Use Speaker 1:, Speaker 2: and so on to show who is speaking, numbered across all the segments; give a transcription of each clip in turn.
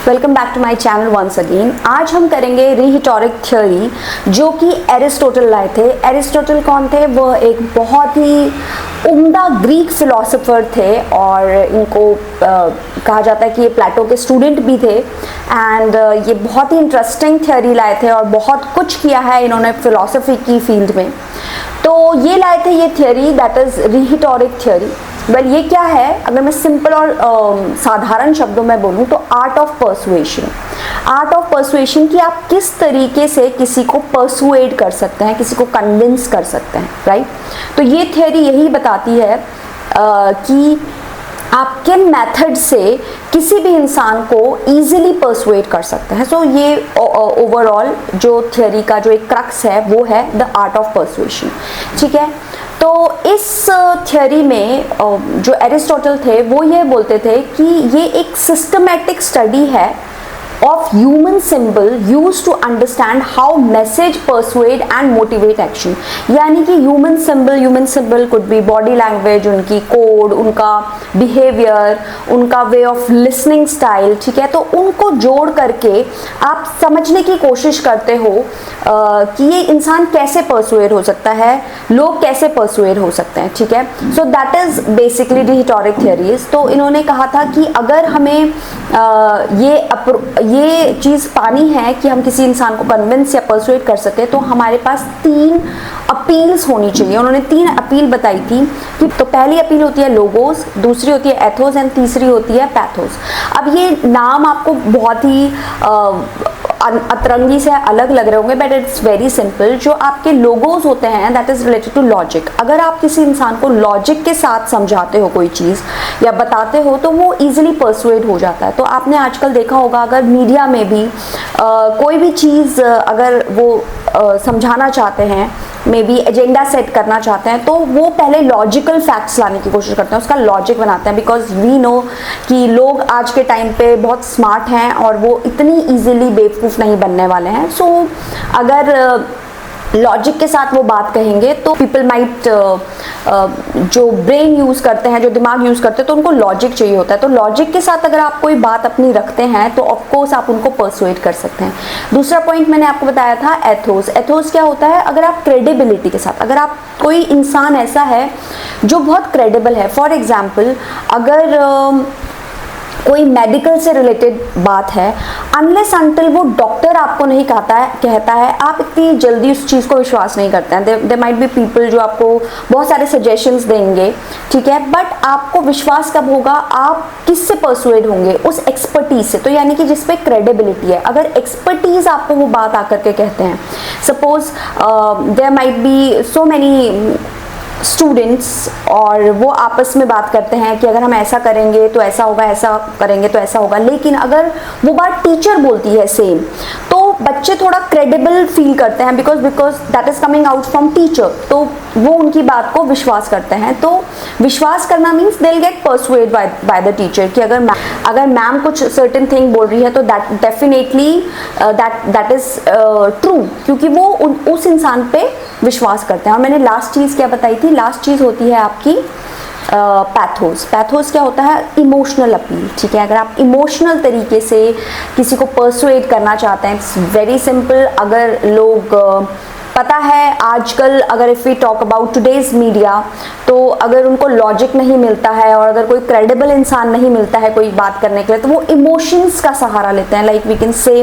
Speaker 1: Welcome back to my channel once again. आज हम करेंगे रिहिटोरिक थ्योरी जो कि एरिस्टोटल लाए थे। एरिस्टोटल कौन थे? वह एक बहुत ही उम्दा ग्रीक फिलोसोफर थे और इनको कहा जाता है कि ये प्लेटो के स्टूडेंट भी थे एंड ये बहुत ही इंटरेस्टिंग थ्योरी लाए थे और बहुत कुछ किया है इन्होंने फिलोसफी की फील्ड में। तो ये लाए थे ये theory, that is rhetoric theory. Well ये क्या है? अगर मैं सिंपल और साधारण शब्दों में बोलूँ तो art of persuasion. Art of persuasion कि आप किस तरीके से किसी को पर्सुएड कर सकते हैं, किसी को कन्विंस कर सकते हैं, राइट? तो ये थ्योरी यही बताती है कि आप किन मेथड से किसी भी इंसान को इजीली पर्सुएड कर सकते हैं। सो ये ओवरऑल जो थ्योरी का जो एक क्रक्स है वो है द आर्ट ऑफ पर्सुएशन, ठीक है। तो इस थ्योरी में जो एरिस्टोटल थे वो ये बोलते थे कि ये एक सिस्टमैटिक स्टडी है of human symbol used to understand how message persuade and motivate action। यानी कि human symbol could be body language, उनकी कोड, उनका बिहेवियर, उनका वे ऑफ लिसनिंग स्टाइल, ठीक है। तो उनको जोड़ करके आप समझने की कोशिश करते हो कि ये इंसान कैसे परसुएड हो सकता है, लोग कैसे परसुएड हो सकते हैं, ठीक है। So that is basically rhetoric theories. तो इन्होंने कहा था कि अगर हमें ये चीज़ पानी है कि हम किसी इंसान को कन्विंस या परसुएड कर सके तो हमारे पास 3 अपील्स होनी चाहिए। उन्होंने 3 अपील बताई थी कि तो पहली अपील होती है लोगोस, दूसरी होती है एथोस एंड तीसरी होती है पैथोस। अब ये नाम आपको बहुत ही अतरंगी से अलग लग रहे होंगे बट इट्स वेरी सिंपल। जो आपके लोगोस होते हैं that is related to logic. अगर आप किसी इंसान को लॉजिक के साथ समझाते हो कोई चीज़ या बताते हो तो वो इजीली परसुएड हो जाता है। तो आपने आजकल देखा होगा अगर मीडिया में भी कोई भी चीज़ अगर वो समझाना चाहते हैं, मे बी एजेंडा सेट करना चाहते हैं, तो वो पहले लॉजिकल फैक्ट्स लाने की कोशिश करते हैं, उसका लॉजिक बनाते हैं। बिकॉज वी नो कि लोग आज के टाइम पे बहुत स्मार्ट हैं और वो इतनी इजीली बेवकूफ़ नहीं बनने वाले हैं। सो अगर लॉजिक के साथ वो बात कहेंगे तो पीपल माइट जो ब्रेन यूज़ करते हैं, जो दिमाग यूज़ करते हैं, तो उनको लॉजिक चाहिए होता है। तो लॉजिक के साथ अगर आप कोई बात अपनी रखते हैं तो ऑफकोर्स आप उनको परसुएड कर सकते हैं। दूसरा पॉइंट मैंने आपको बताया था एथोस। एथोस क्या होता है? अगर आप क्रेडिबिलिटी के साथ, अगर आप कोई इंसान ऐसा है जो बहुत क्रेडिबल है, फॉर एग्जाम्पल अगर कोई मेडिकल से रिलेटेड बात है, अनलेस अंटिल वो डॉक्टर आपको नहीं कहता है आप इतनी जल्दी उस चीज़ को विश्वास नहीं करते हैं। देयर माइट बी पीपल जो आपको बहुत सारे सजेशंस देंगे, ठीक है, बट आपको विश्वास कब होगा? आप किससे परसुएड होंगे? उस एक्सपर्टीज से। तो यानी कि जिस पे क्रेडिबिलिटी है। अगर एक्सपर्टीज आपको वो बात आकर के कहते हैं, suppose there might be so many students और वो आपस में बात करते हैं कि अगर हम ऐसा करेंगे तो ऐसा होगा, ऐसा करेंगे तो ऐसा होगा, लेकिन अगर वो बात टीचर बोलती है सेम तो बच्चे थोड़ा क्रेडिबल फील करते हैं because that is coming out from teacher, तो वो उनकी बात को विश्वास करते हैं। तो विश्वास करना means they will get persuade by the teacher कि अगर मैम कुछ सर्टेन थिंग बोल रही है तो that definitely that is true, क्योंकि वो उस इंसान पे विश्वास करते हैं। और मैंने लास्ट चीज़ क्या बताई थी? लास्ट चीज़ होती है आपकी पैथोस। पैथोस क्या होता है? इमोशनल अपील, ठीक है। अगर आप इमोशनल तरीके से किसी को परसुएड करना चाहते हैं, इट्स वेरी सिंपल। अगर लोग पता है आजकल अगर if we talk about today's media, तो अगर उनको लॉजिक नहीं मिलता है और अगर कोई क्रेडिबल इंसान नहीं मिलता है कोई बात करने के लिए, तो वो इमोशंस का सहारा लेते हैं। Like we can say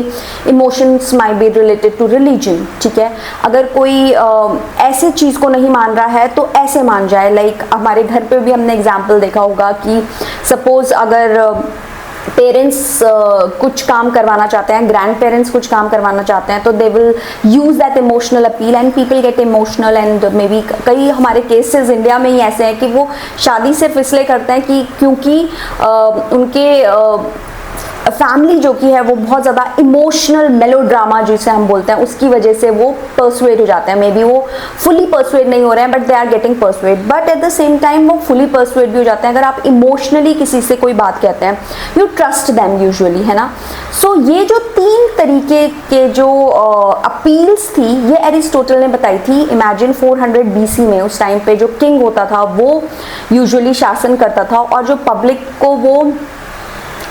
Speaker 1: emotions might be related to religion, ठीक है। अगर कोई ऐसी चीज़ को नहीं मान रहा है तो ऐसे मान जाए। लाइक हमारे घर पे भी हमने एग्जाम्पल देखा होगा कि सपोज अगर पेरेंट्स कुछ काम करवाना चाहते हैं, ग्रैंड पेरेंट्स कुछ काम करवाना चाहते हैं, तो they will use that emotional appeal and people get emotional and may be कई हमारे केसेस इंडिया में ही ऐसे हैं कि वो शादी सिर्फ इसलिए करते हैं कि क्योंकि उनके फैमिली जो कि है वो बहुत ज़्यादा इमोशनल मेलोड्रामा जिसे हम बोलते हैं उसकी वजह से वो परसुएड हो जाते हैं। मे बी वो फुली परसुएड नहीं हो रहे हैं but they are getting persuade, but at the same time वो फुली परसुएड भी हो जाते हैं। अगर आप इमोशनली किसी से कोई बात कहते हैं, यू ट्रस्ट देम यूजुअली, है ना। सो ये जो 3 तरीके के जो अपील्स थी ये एरिस्टोटल ने बताई थी। इमेजिन 400 BC में, उस टाइम पे जो किंग होता था वो यूजुअली शासन करता था और जो पब्लिक को वो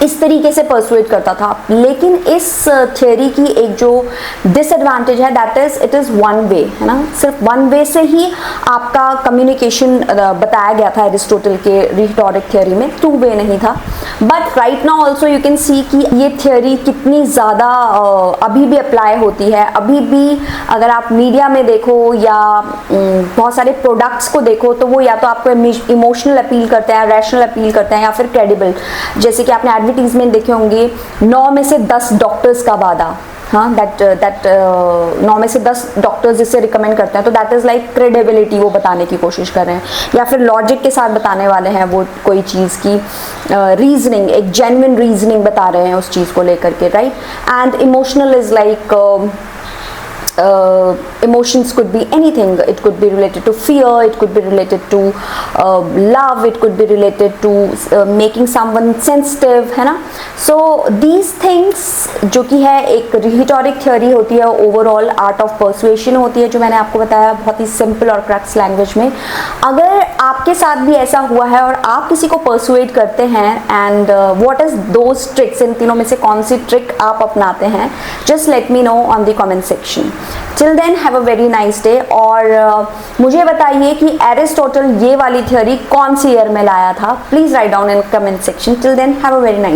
Speaker 1: इस तरीके से परसुएट करता था। लेकिन इस थियोरी की एक जो डिसएडवांटेज है that is it is one way, है ना, सिर्फ वन वे से ही आपका कम्युनिकेशन बताया गया था एरिस्टोटल के रिटोरिक थियोरी में, टू वे नहीं था। But right now also you can see कि ये थियोरी कितनी ज़्यादा अभी भी अप्लाई होती है। अभी भी अगर आप मीडिया में देखो या बहुत सारे प्रोडक्ट्स को देखो तो वो या तो आपको इमोशनल अपील करते हैं, रैशनल अपील करते हैं, या फिर क्रेडिबल। जैसे कि आपने एडवर्टीजमेंट देखे होंगे 9 में से 10 डॉक्टर्स का वादा, हाँ, दैट 9 में से 10 डॉक्टर्स जिससे रिकमेंड करते हैं, तो दैट इज लाइक क्रेडिबिलिटी वो बताने की कोशिश कर रहे हैं, या फिर लॉजिक के साथ बताने वाले हैं वो कोई चीज़ की रीजनिंग, एक जेन्युइन रीजनिंग बता रहे हैं उस चीज़ को लेकर के, right. And emotional is like emotions could be anything. It could be related to fear, it could be related to love, it could be related to making someone sensitive, है ना। So these things जो कि है एक rhetoric theory होती है, overall art of persuasion होती है, जो मैंने आपको बताया बहुत ही simple और crux language में। अगर आपके साथ भी ऐसा हुआ है और आप किसी को persuade करते हैं and what is those tricks, इन तीनों में से कौन सी trick आप अपनाते हैं, just let me know on the comment section. Till then have a very nice day। और मुझे बताइए कि एरिस्टोटल ये वाली थ्योरी कौन सी ईयर में लाया था, please write down in comment section. Till then have a very nice